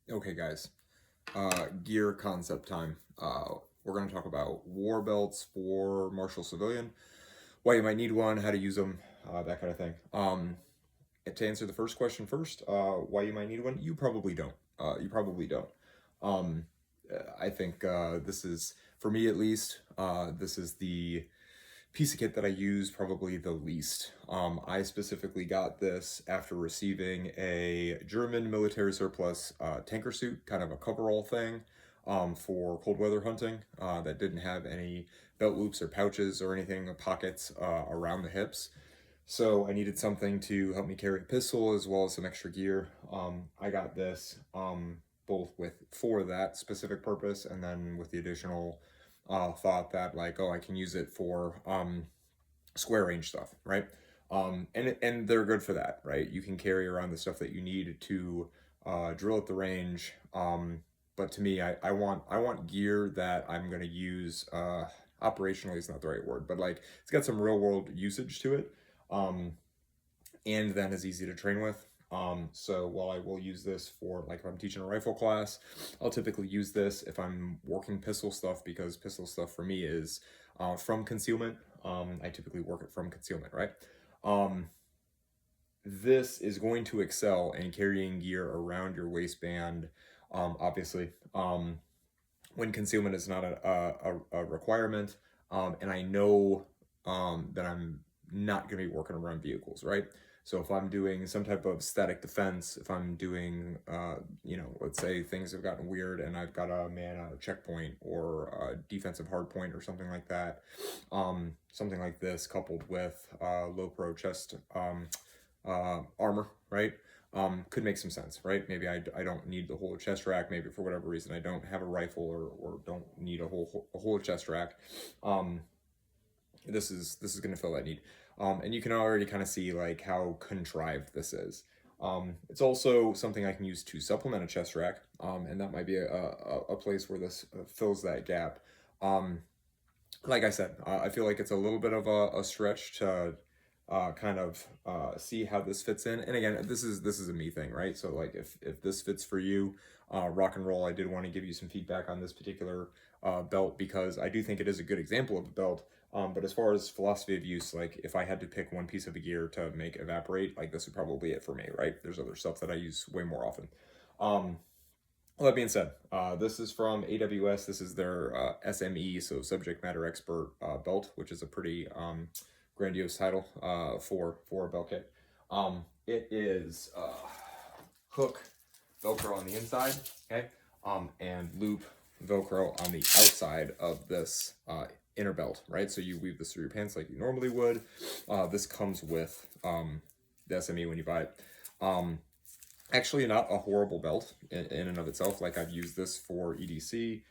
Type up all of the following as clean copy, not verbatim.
Okay, guys, gear concept time. We're going to talk about war belts for martial civilian, why you might need one, how to use them, that kind of thing. To answer the first question first, why you might need one, you probably don't. You probably don't. Um, I think this is, for me at least, this is the piece of kit that I use probably the least. I specifically got this after receiving a German military surplus tanker suit, kind of a coverall thing, for cold weather hunting that didn't have any belt loops or pouches or anything, pockets around the hips. So I needed something to help me carry a pistol as well as some extra gear. I got this both with for that specific purpose and then with the additional thought that like, oh, I can use it for square range stuff, right? And they're good for that, right? You can carry around the stuff that you need to drill at the range. But to me, I want gear that I'm gonna use. Operationally is not the right word, but like it's got some real world usage to it, um, and then is easy to train with. So while I will use this for like if I'm teaching a rifle class, I'll typically use this if I'm working pistol stuff because pistol stuff for me is from concealment. I typically work it from concealment, right? Um, this is going to excel in carrying gear around your waistband, obviously, when concealment is not a requirement. And I know that I'm not going to be working around vehicles, right? So if I'm doing some type of static defense, if I'm doing, let's say things have gotten weird and I've got a man at a checkpoint or a defensive hard point or something like that, something like this coupled with low pro chest armor, right? Could make some sense, right? Maybe I don't need the whole chest rack. Maybe for whatever reason I don't have a rifle or don't need a whole chest rack. Um, this is going to fill that need. And you can already kind of see like how contrived this is. It's also something I can use to supplement a chest rack, and that might be a place where this fills that gap. Um, like I said, I feel like it's a little bit of a stretch to kind of see how this fits in. And again, this is a me thing, right? So like if this fits for you, rock and roll. I did want to give you some feedback on this particular belt because I do think it is a good example of a belt. But as far as philosophy of use, like if I had to pick one piece of a gear to make evaporate, like this would probably be it for me, right? There's other stuff that I use way more often. Um, well, that being said, this is from AWS. This is their SME, so subject matter expert belt, which is a pretty grandiose title for a belt kit. It is hook Velcro on the inside, okay, and loop Velcro on the outside of this inner belt, right? So you weave this through your pants like you normally would. This comes with the SME when you buy it. Actually, not a horrible belt in and of itself. Like I've used this for EDC.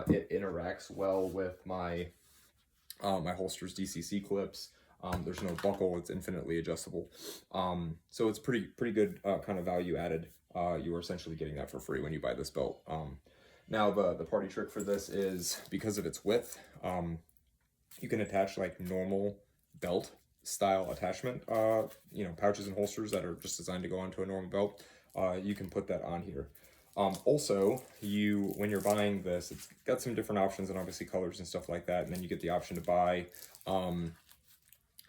It interacts well with my holster's DCC clips. There's no buckle. It's infinitely adjustable. So it's pretty good kind of value added. You are essentially getting that for free when you buy this belt. Now the party trick for this is because of its width. You can attach like normal belt style attachment. Pouches and holsters that are just designed to go onto a normal belt. You can put that on here. Also, when you're buying this, it's got some different options and obviously colors and stuff like that. And then you get the option to buy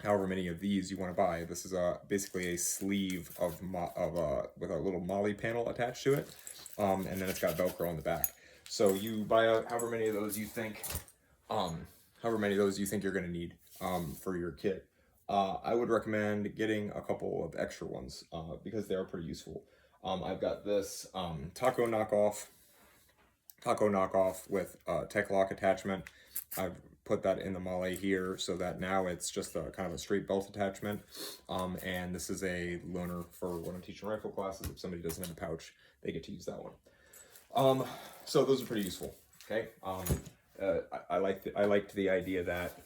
however many of these you want to buy. This is basically a sleeve with a little molly panel attached to it, and then it's got Velcro on the back. So you buy however many of those you think, you're going to need for your kit. I would recommend getting a couple of extra ones because they are pretty useful. I've got this taco knockoff with tech lock attachment. I've put that in the Molly here so that now it's just a kind of a straight belt attachment. And this is a loaner for when I'm teaching rifle classes. If somebody doesn't have a pouch, they get to use that one. So those are pretty useful. Okay. I liked the idea that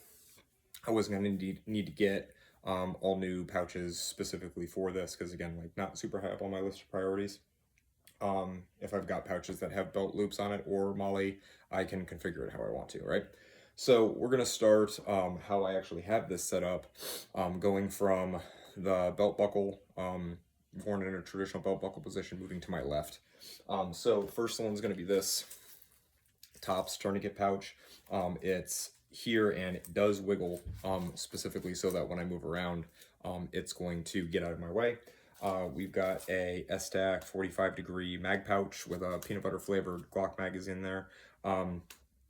I wasn't going to need to get all new pouches specifically for this because again, like not super high up on my list of priorities. If I've got pouches that have belt loops on it or molly, I can configure it how I want to, right? So we're going to start how I actually have this set up, going from the belt buckle, worn in a traditional belt buckle position, moving to my left. So first one's going to be this Tops tourniquet pouch. It's here and it does wiggle specifically so that when I move around, it's going to get out of my way. We've got a S-Tac 45-degree mag pouch with a peanut butter flavored Glock magazine there.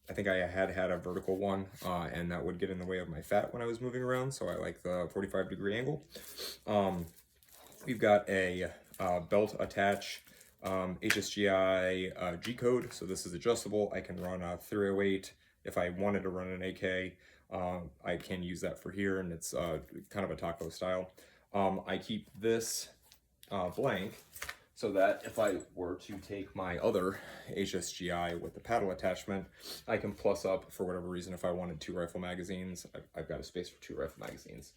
I think I had a vertical one, and that would get in the way of my fat when I was moving around, so I like the 45-degree angle. We've got a belt attach HSGI G-code, so this is adjustable. I can run a 308. If I wanted to run an AK, I can use that for here, and it's kind of a taco style. I keep this blank so that if I were to take my other HSGI with the paddle attachment, I can plus up for whatever reason. If I wanted 2 rifle magazines, I've got a space for 2 rifle magazines.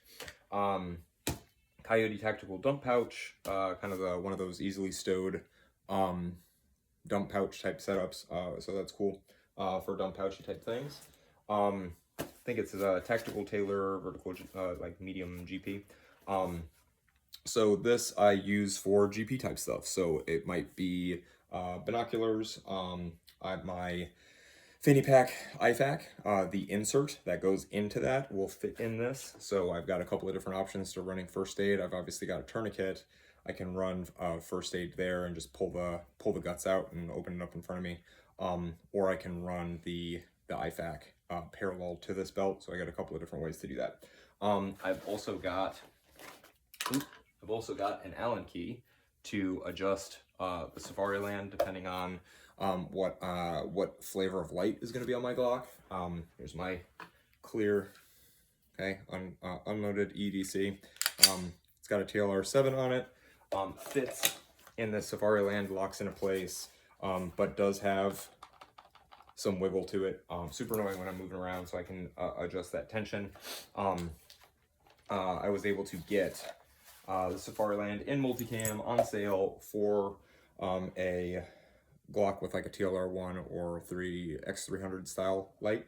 Coyote tactical dump pouch, kind of one of those easily stowed dump pouch type setups, so that's cool for dump pouchy type things. I think it's a tactical Taylor vertical like medium GP. So this I use for GP type stuff, so it might be binoculars. My fanny pack IFAK, the insert that goes into that will fit in this, so I've got a couple of different options to running first aid. I've obviously got a tourniquet. I can run first aid there and just pull the guts out and open it up in front of me, or I can run the IFAK parallel to this belt. So I got a couple of different ways to do that. I've also got an Allen key to adjust the Safariland depending on what flavor of light is going to be on my Glock. Here's my clear, unloaded EDC. It's got a TLR 7 on it. Fits in the Safariland, locks into place, but does have some wiggle to it. Super annoying when I'm moving around, so I can adjust that tension. I was able to get the Safariland in multicam on sale for a Glock with like a TLR 1 or 3X300 style light.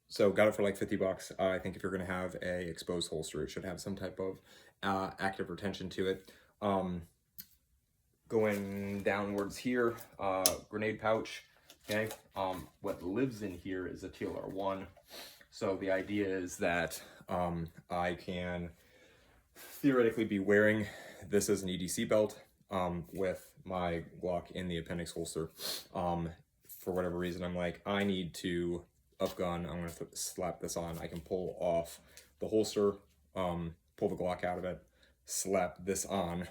So got it for like 50 bucks. I think if you're going to have a exposed holster, it should have some type of active retention to it. Going downwards here, grenade pouch. Okay, what lives in here is a TLR 1. So the idea is that I can theoretically be wearing this as an EDC belt with my Glock in the appendix holster. For whatever reason, I'm like, I need to upgun. I'm going to slap this on. I can pull off the holster, pull the Glock out of it, slap this on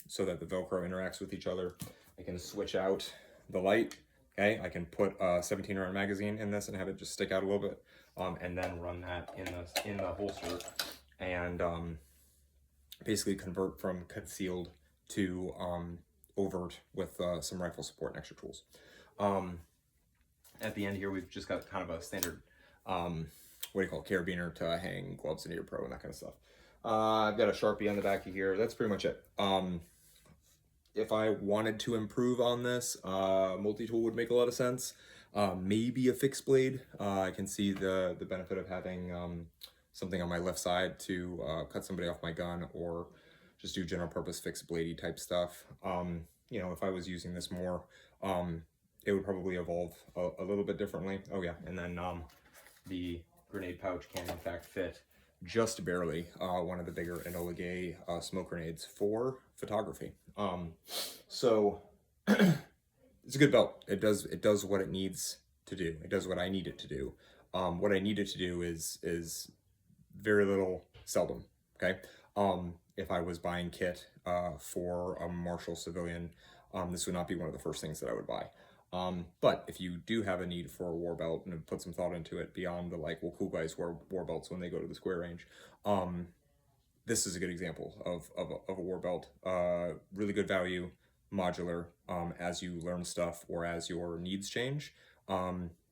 so that the Velcro interacts with each other. I can switch out the light. Okay, I can put a 17 round magazine in this and have it just stick out a little bit, and then run that in the holster, and basically convert from concealed to overt with some rifle support and extra tools. At the end here, we've just got kind of a standard, carabiner to hang gloves into your pro and that kind of stuff. I've got a Sharpie on the back of here. That's pretty much it. If I wanted to improve on this, multi-tool would make a lot of sense. Maybe a fixed blade. I can see the benefit of having something on my left side to cut somebody off my gun, or just do general purpose fixed bladey type stuff. You know, if I was using this more, it would probably evolve a little bit differently. Oh yeah, and then the grenade pouch can in fact fit just barely one of the bigger Enola Gay smoke grenades for photography. So it's a good belt. It does what it needs to do. It does what I need it to do. What I need it to do is very little, seldom. Okay. If I was buying kit for a martial civilian, this would not be one of the first things that I would buy. But if you do have a need for a war belt and put some thought into it beyond the like, well, cool guys wear war belts when they go to the square range, this is a good example of a war belt. Really good value, modular. As you learn stuff or as your needs change,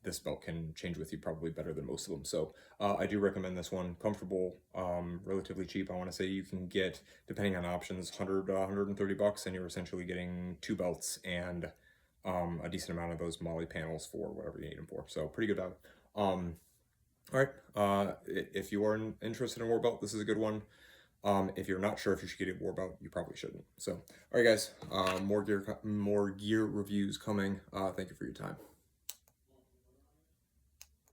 this belt can change with you probably better than most of them. So I do recommend this one. Comfortable, relatively cheap. I want to say you can get, depending on options, 100 130 bucks, and you're essentially getting 2 belts and a decent amount of those MOLLE panels for whatever you need them for. So pretty good value. All right, if you are interested in a war belt, this is a good one. If you're not sure if you should get a Warbelt, you probably shouldn't. So, all right, guys, more gear reviews coming. Thank you for your time.